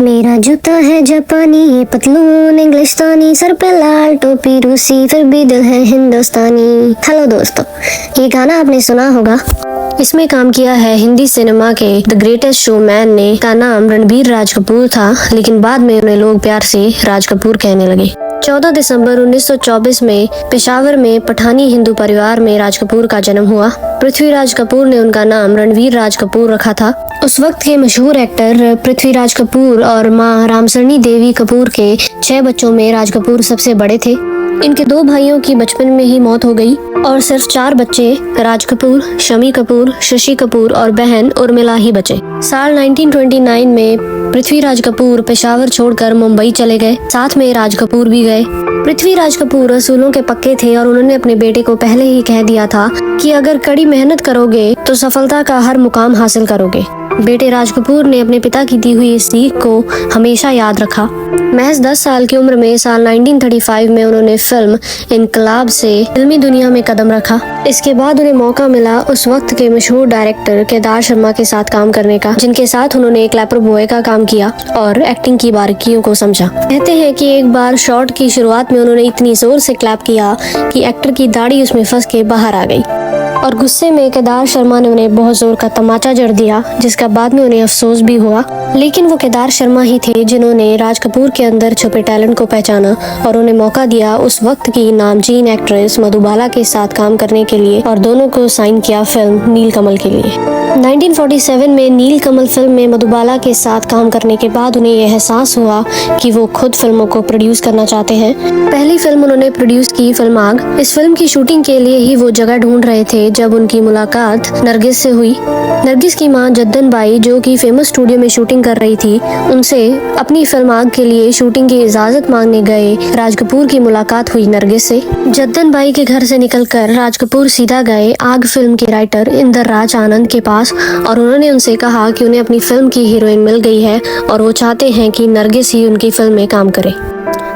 मेरा जूता है जापानी, ये पतलून इंग्लिस्तानी, सर पे लाल टोपी रूसी, फिर भी दिल है हिंदुस्तानी। हेलो दोस्तों, ये गाना आपने सुना होगा। इसमें काम किया है हिंदी सिनेमा के द ग्रेटेस्ट शोमैन ने। का नाम रणबीर राज कपूर था, लेकिन बाद में उन्हें लोग प्यार से राज कपूर कहने लगे। 14 दिसंबर 1924 में पेशावर में पठानी हिंदू परिवार में राज कपूर का जन्म हुआ। पृथ्वीराज कपूर ने उनका नाम रणवीर राज कपूर रखा था। उस वक्त के मशहूर एक्टर पृथ्वीराज कपूर और मां रामसरनी देवी कपूर के 6 बच्चों में राज कपूर सबसे बड़े थे। इनके 2 भाइयों की बचपन में ही मौत हो गई और सिर्फ 4 बच्चे राज कपूर, शमी कपूर, शशि कपूर और बहन उर्मिला ही बचे। साल 1929 में पृथ्वीराज कपूर पेशावर छोड़कर मुंबई चले गए। साथ में राज कपूर भी गए। पृथ्वीराज कपूर असूलों के पक्के थे और उन्होंने अपने बेटे को पहले ही कह दिया था कि अगर कड़ी मेहनत करोगे तो सफलता का हर मुकाम हासिल करोगे। बेटे राज कपूर ने अपने पिता की दी हुई इस सीख को हमेशा याद रखा। महज 10 साल की उम्र में साल 1935 में उन्होंने फिल्म इनकलाब से फिल्मी दुनिया में कदम रखा। इसके बाद उन्हें मौका मिला उस वक्त के मशहूर डायरेक्टर केदार शर्मा के साथ काम करने का, जिनके साथ उन्होंने एक क्लैपर बॉय का काम किया और एक्टिंग की बारीकियों को समझा। कहते हैं कि एक बार शॉट की शुरुआत में उन्होंने इतनी जोर से क्लैप किया कि एक्टर की दाढ़ी उसमें फंस के बाहर आ गई और गुस्से में केदार शर्मा ने उन्हें बहुत जोर का तमाचा जड़ दिया, जिसका बाद में उन्हें अफसोस भी हुआ। लेकिन वो केदार शर्मा ही थे जिन्होंने राज कपूर के अंदर छुपे टैलेंट को पहचाना और उन्हें मौका दिया उस वक्त की नामचीन एक्ट्रेस मधुबाला के साथ काम करने के लिए और दोनों को साइन किया फिल्म नीलकमल के लिए। 1947 में नीलकमल फिल्म में मधुबाला के साथ काम करने के बाद उन्हें यह एहसास हुआ कि वो खुद फिल्मों को प्रोड्यूस करना चाहते हैं। पहली फिल्म उन्होंने प्रोड्यूस की फिल्म आग। इस फिल्म की शूटिंग के लिए ही वो जगह ढूंढ रहे थे जब उनकी मुलाकात नरगिस से हुई। नरगिस की मां जद्दन बाई, जो कि फेमस स्टूडियो में शूटिंग कर रही थी, उनसे अपनी फिल्म आग के लिए शूटिंग की इजाजत मांगने गए राज कपूर की मुलाकात हुई नरगिस से। जद्दन बाई के घर से निकलकर राज कपूर सीधा गए आग फिल्म के राइटर इंदर राज आनंद के पास और उन्होंने उनसे कहा कि उन्हें अपनी फिल्म की हीरोइन मिल गई है और वो चाहते हैं कि नरगिस ही उनकी फिल्म में काम करे।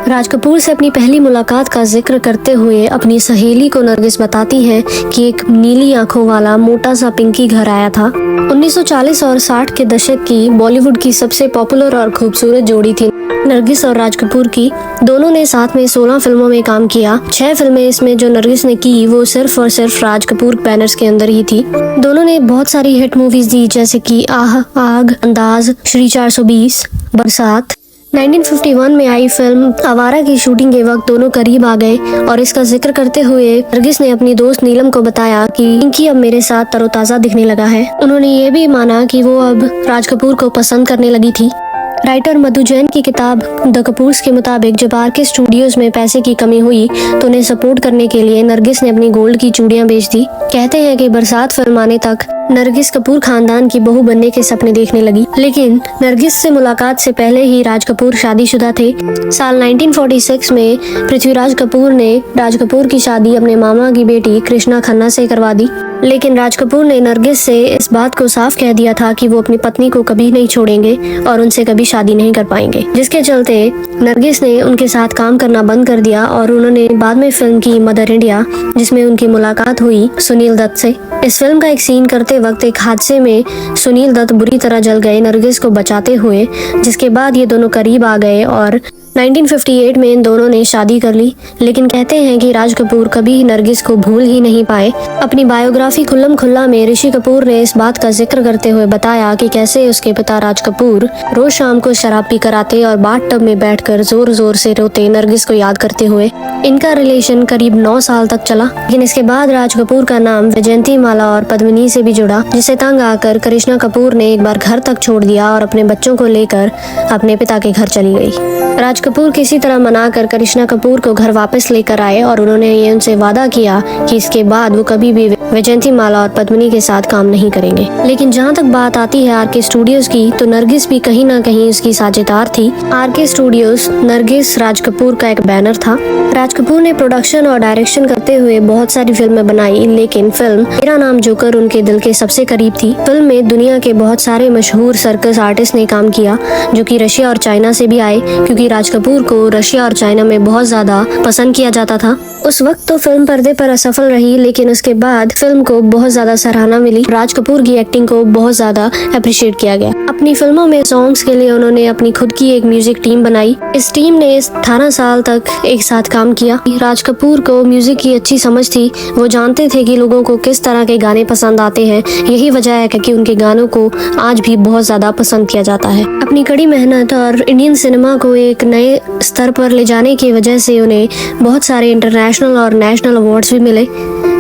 राज कपूर से अपनी पहली मुलाकात का जिक्र करते हुए अपनी सहेली को नरगिस बताती हैं कि एक नीली आंखों वाला मोटा सा पिंकी घर आया था। 1940 और 60 के दशक की बॉलीवुड की सबसे पॉपुलर और खूबसूरत जोड़ी थी नरगिस और राज कपूर की। दोनों ने साथ में 16 फिल्मों में काम किया। 6 फिल्में इसमें जो नरगिस ने की वो सिर्फ और सिर्फ राज कपूर बैनर्स के अंदर ही थी। दोनों ने बहुत सारी हिट मूवीज दी, जैसे कि आह, आग, अंदाज, श्री 420, बरसात। 1951 में आई फिल्म आवारा की शूटिंग के वक्त दोनों करीब आ गए और इसका जिक्र करते हुए नरगिस ने अपनी दोस्त नीलम को बताया कि पिंकी अब मेरे साथ तरोताजा दिखने लगा है। उन्होंने ये भी माना कि वो अब राज कपूर को पसंद करने लगी थी। राइटर मधु जैन की किताब द कपूर्स के मुताबिक जब आर के स्टूडियोज में पैसे की कमी हुई तो उन्हें सपोर्ट करने के लिए नरगिस ने अपनी गोल्ड की चूड़ियां बेच दी। कहते हैं कि बरसात फिल्म आने तक नरगिस कपूर खानदान की बहू बनने के सपने देखने लगी, लेकिन नरगिस से मुलाकात से पहले ही राज कपूर शादीशुदा थे। साल 1946 में पृथ्वीराज कपूर ने राज कपूर की शादी अपने मामा की बेटी कृष्णा खन्ना से करवा दी, लेकिन राज कपूर ने नरगिस से इस बात को साफ कह दिया था कि वो अपनी पत्नी को कभी नहीं छोड़ेंगे और उनसे कभी शादी नहीं कर पाएंगे, जिसके चलते नरगिस ने उनके साथ काम करना बंद कर दिया और उन्होंने बाद में फिल्म की मदर इंडिया, जिसमें उनकी मुलाकात हुई सुनील दत्त से। इस फिल्म का एक सीन करते वक्त एक हादसे में सुनील दत्त बुरी तरह जल गए नरगिस को बचाते हुए, जिसके बाद ये दोनों करीब आ गए और 1958 में इन दोनों ने शादी कर ली। लेकिन कहते हैं कि राज कपूर कभी नरगिस को भूल ही नहीं पाए। अपनी बायोग्राफी खुल्लम खुल्ला में ऋषि कपूर ने इस बात का जिक्र करते हुए बताया कि कैसे उसके पिता राज कपूर रोज शाम को शराब पीकर आते और बाथटब में बैठकर जोर जोर से रोते नरगिस को याद करते हुए। इनका रिलेशन करीब 9 साल तक चला, लेकिन इसके बाद राज कपूर का नाम वैजयंती माला और पद्मिनी से भी जुड़ा, जिसे तंग आकर करिश्मा कपूर ने एक बार घर तक छोड़ दिया और अपने बच्चों को लेकर अपने पिता के घर चली गई। राज कपूर किसी तरह मनाकर करिश्मा कपूर को घर वापस लेकर आए और उन्होंने ये उनसे वादा किया कि इसके बाद वो कभी भी वैजयंती माला और पद्मिनी के साथ काम नहीं करेंगे। लेकिन जहाँ तक बात आती है आर के स्टूडियोज की, तो नरगिस भी कहीं ना कहीं उसकी साझेदार थी। आर के स्टूडियोज नरगिस राज कपूर का एक बैनर था। राज कपूर ने प्रोडक्शन और डायरेक्शन करते हुए बहुत सारी फिल्में बनाई, लेकिन फिल्म मेरा नाम जोकर उनके दिल के सबसे करीब थी। फिल्म में दुनिया के बहुत सारे मशहूर सर्कस आर्टिस्ट ने काम किया, जो कि रशिया और चाइना से भी आए, क्योंकि राज कपूर को रशिया और चाइना में बहुत ज्यादा पसंद किया जाता था। उस वक्त तो फिल्म पर्दे पर असफल रही, लेकिन उसके बाद फिल्म को बहुत ज्यादा सराहना मिली। राज कपूर की एक्टिंग को बहुत ज्यादा अप्रिशिएट किया गया। अपनी फिल्मों में सॉन्ग्स के लिए उन्होंने अपनी खुद की एक म्यूजिक टीम बनाई। इस टीम ने 18 साल तक एक साथ काम किया। राज कपूर को म्यूजिक की अच्छी समझ थी। वो जानते थे कि लोगों को किस तरह के गाने पसंद आते हैं। यही वजह है कि उनके गानों को आज भी बहुत ज्यादा पसंद किया जाता है। अपनी कड़ी मेहनत और इंडियन सिनेमा को एक नए स्तर पर ले जाने की वजह से उन्हें बहुत सारे इंटरनेशनल और नेशनल अवार्ड्स भी मिले।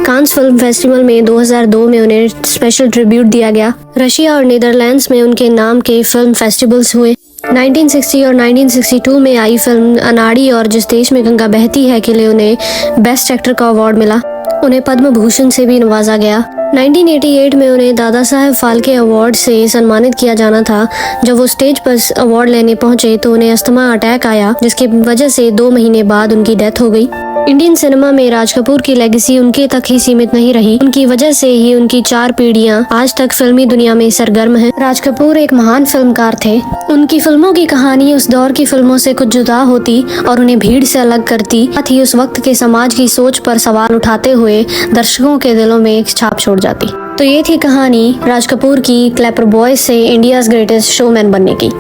कांस फिल्म फेस्टिवल में 2002 में उन्हें स्पेशल ट्रिब्यूट दिया गया। रशिया और नीदरलैंड्स में उनके नाम के फिल्म फेस्टिवल्स हुए। 1960 और 1962 में आई फिल्म अनाड़ी और जिस देश में गंगा बहती है के लिए उन्हें बेस्ट एक्टर का अवार्ड मिला। उन्हें पद्म भूषण से भी नवाजा गया। 1988 में उन्हें दादा साहेब फाल्के अवार्ड से सम्मानित किया जाना था। जब वो स्टेज पर अवार्ड लेने पहुंचे तो उन्हें अस्थमा अटैक आया, जिसकी वजह से 2 महीने बाद उनकी डेथ हो गई। इंडियन सिनेमा में राज कपूर की लेगेसी उनके तक ही सीमित नहीं रही। उनकी वजह से ही उनकी 4 पीढ़ियां आज तक फिल्मी दुनिया में सरगर्म हैं। राज कपूर एक महान फिल्मकार थे। उनकी फिल्मों की कहानी उस दौर की फिल्मों से कुछ जुदा होती और उन्हें भीड़ से अलग करती, साथ ही उस वक्त के समाज की सोच पर सवाल उठाते हुए दर्शकों के दिलों में एक छाप छोड़ जाती। तो ये थी कहानी राज कपूर की क्लैपर बॉय से इंडियाज ग्रेटेस्ट शोमैन बनने की।